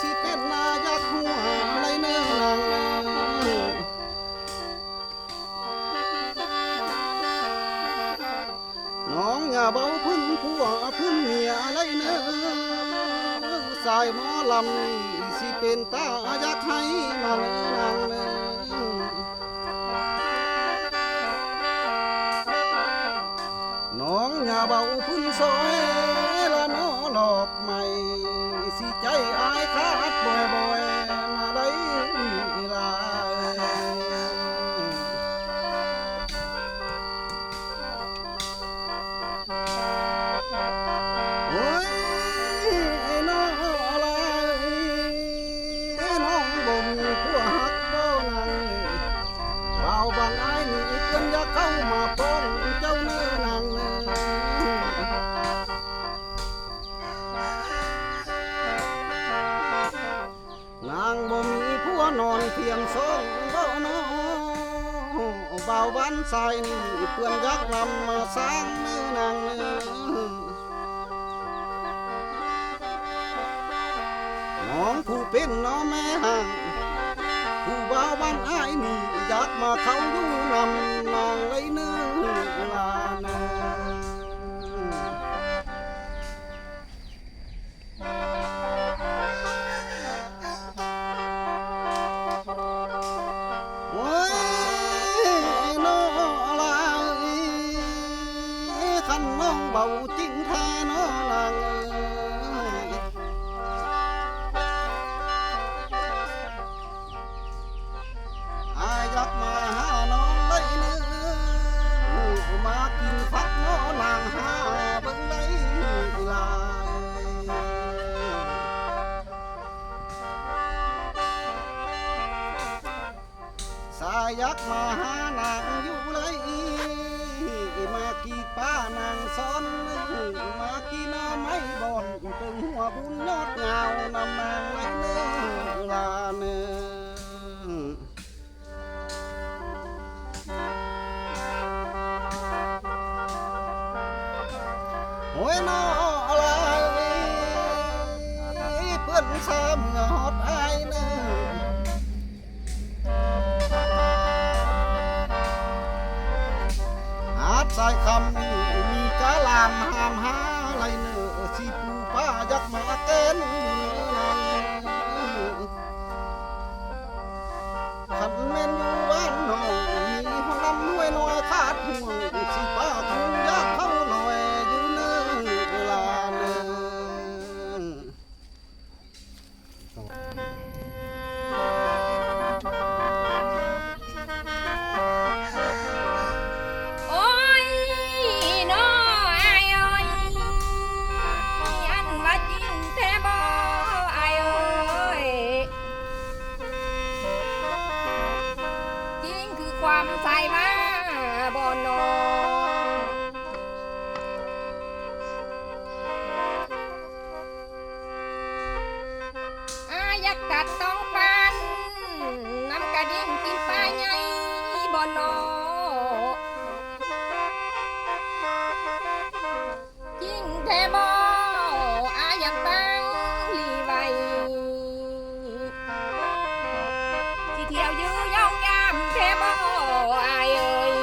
สิเป็นนายักหัวอะไรเนื้อนางน้องอย่าเบาพึ่งผัวพึ่งเมียอะไรเนื้อสายหมอลำนี่สิเป็นตายักให้มาเนื้อนางเนื้อน้องอย่าเบาพึ่งซอยละน้อหลอกใหม่สิใจอายขาดบ่อยๆมาได้ลายโอ้ยน้องอะไรน้องบ่มีผัวหักบ่นั่งบ่าวบางอายนี่เพิ่นอยากเข้ามาป้องเจ้าเนื้อนางเนื้อนางบ่มีผัวนอนเพียงสองบ่น้อบ่าวบ้านทรายนี่เพื่อนยักนำมาสร้างเนื้อนางเนื้อน้องผู้เป็นน้องแม่ห่างผู้บ่าวบ้านอ้ายนี่อยากมาเข้าอยู่นำนางเลยเนื้อลาเนื้อโอ้ยน้องอะไรคันน้องเบาจริงแท้น้องลางอายักมาหาน้องเลยเนื้อมากินพักน้องนางหาเบิ่งได้ลายสายักมาหานางอยู่เลยมากีป้านางซ้อนมากีน้าไม้บอนตึงหัวบุญยอดเงานำนางเลยเนื้อลาเนื้อโอ้ยน้ออะไรเพื่อนสามเงาหดอายเนื้อหาดสายคำมีกะลามหามหาอะไรเนื้อสิปูป้ายักมาเต้นขันเม่นอยู่บ้านน้องมีห้องลำน้วยน้อยขาดห่วงสิป้าคงอยากเข้าหน่อยอยู่เนื้อลาเนื้โอ้ยน้ออายเอ้ยอันว่าจริงแท้บ่อายเอ้ยจริงคือความใส่มาบ่น้ออยากกัดต้องปันน้ำกระดิ่งกินปลาใหญ่บ่นอจริงแท้บ่อยากตั้งลีไว้สิเที่ยวยื้อย่องยามแท้บ่อายเอ้ย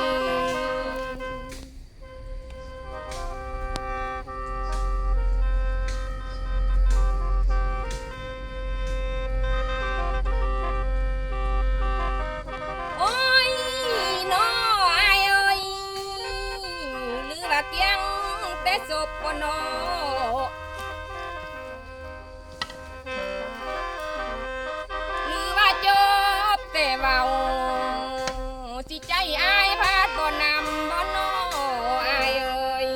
โอ้ยน้ออายเอ้ยหรือว่าเพียงแต่ศพบ่น้อหรือว่าจบแต่เว้าสิใจอายพาดบ่นำบ่น้ออายเอ้ย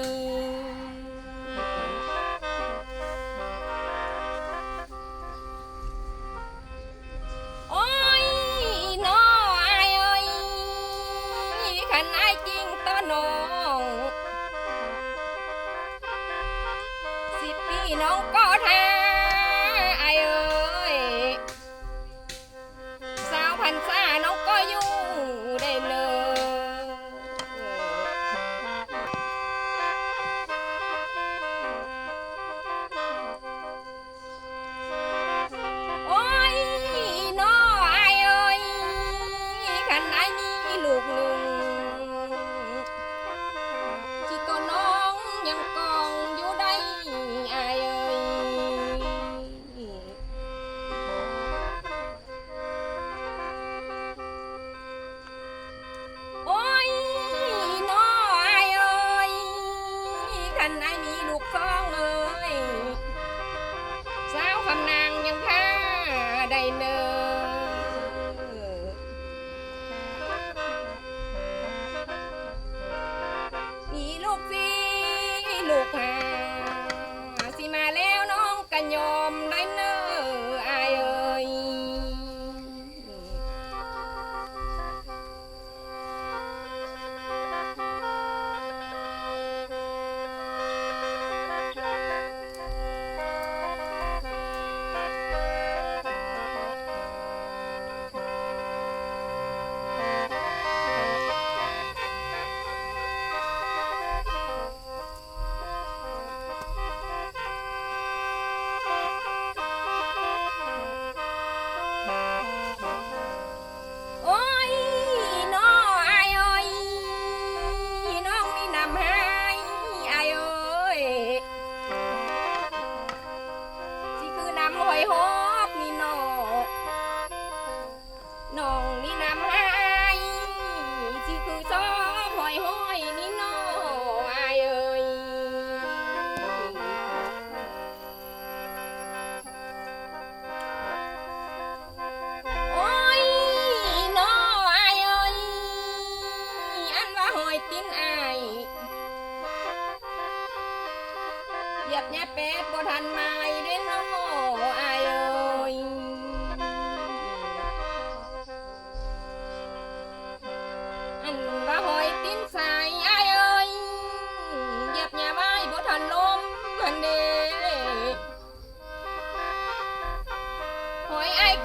โอ้ยน้ออายเอ้ยคันอายจริงต่อน้อง10 ปีน้องก็ท่าอายเอ้ยสาวพันษาน้อง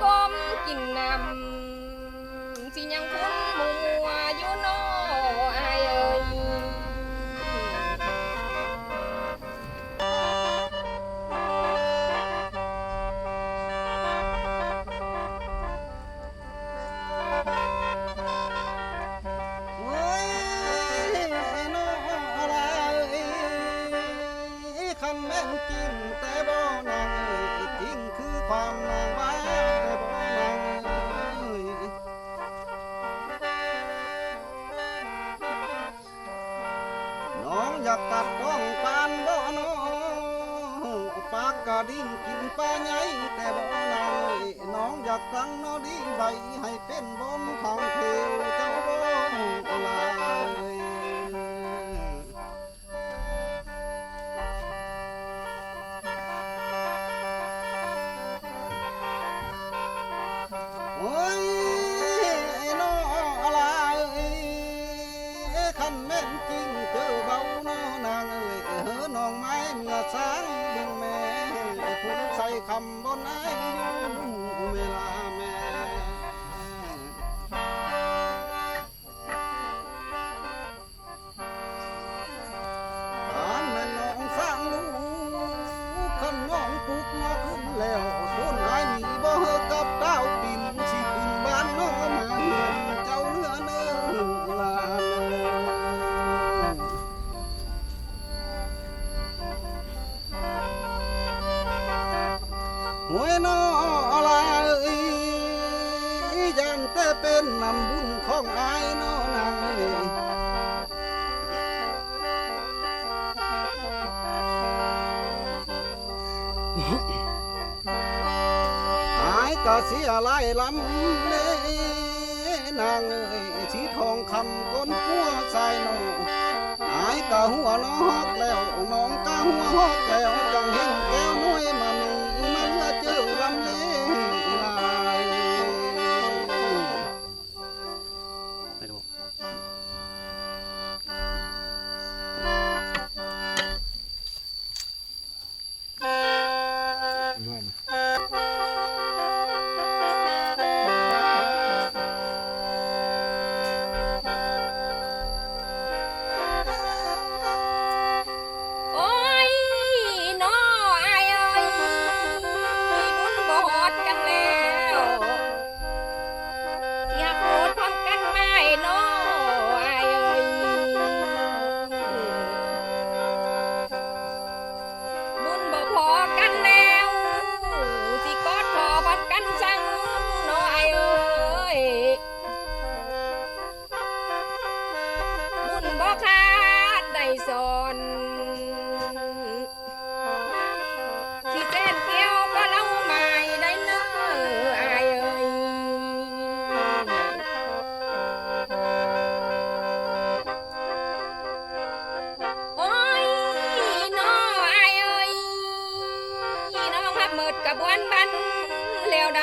กมกินน้ำสิยังคุ้นมัวอยู่โนอายเอ้ยโอ้ยน้ออะไรคันแม่นจริงแต่บ่นางจริงคือความนางว่าแต่บ่นางน้องอยากตัดต้องปานบ่น้อปากกระดิ่งกินปลาใหญ่แต่บ่นางน้องอยากตั้งนอดีใบให้เป็นบนข้างเทวเจ้าบ่ลาย โอ้ยไอ้น้ออะไรคันแม่นจริงเจอเบาน้อนางเอ้ยน้องไม้เมื่อสางเบิ่งแม่คุณใส่คำบนไอ้อยู่เวลาแม่ตอนแม่น้องสร้างลูกคันน้องปลุกมาขึ้นแล้วต้นไม้นี่บ่เฮอกับดาวปิ่นสิขึ้นบ้านน้อมาเห็นเจ้าเนื้อเนื้อลาโอ้ยน้ออะไรยันแต่เป็นนำบุญของอายน้อนางเอ้ยอายก็เสียหลายลำเลยนางเอ้ยสีทองคำก้นหัวใส่น้องอายก็หัวน้องฮอกแล้วน้องก็หัวฮอกแล้วจังเห็นแก้วน้อยมาหนึ่งมันละเจอลำเลยลายไม่รู้ โอ้ยน้ออายเอ้ยบุญบ่ฮอดกันแล้วอยากโกรธพร้อมกันไหมน้ออายเอ้ยบุญบ่พอกันแล้วสิกอดคอพร้อมกันสั่งน้ออายเอ้ยบุญบ่ขาดได้สอนสิเส้นเกี่ยวก็เล่าไม่ได้เนื้ออายเอ้ยโอ้ยน้ออายเอ้ยน้องหับหมดกระบวนบันแล้วใด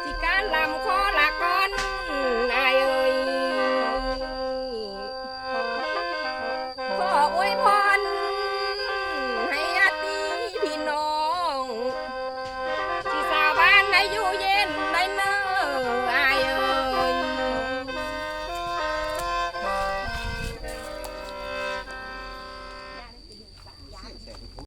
สิการลำคอละก่อนอายเอ้ยขออวยพรให้ญาติพี่น้องที่สาวบ้านได้อยู่เย็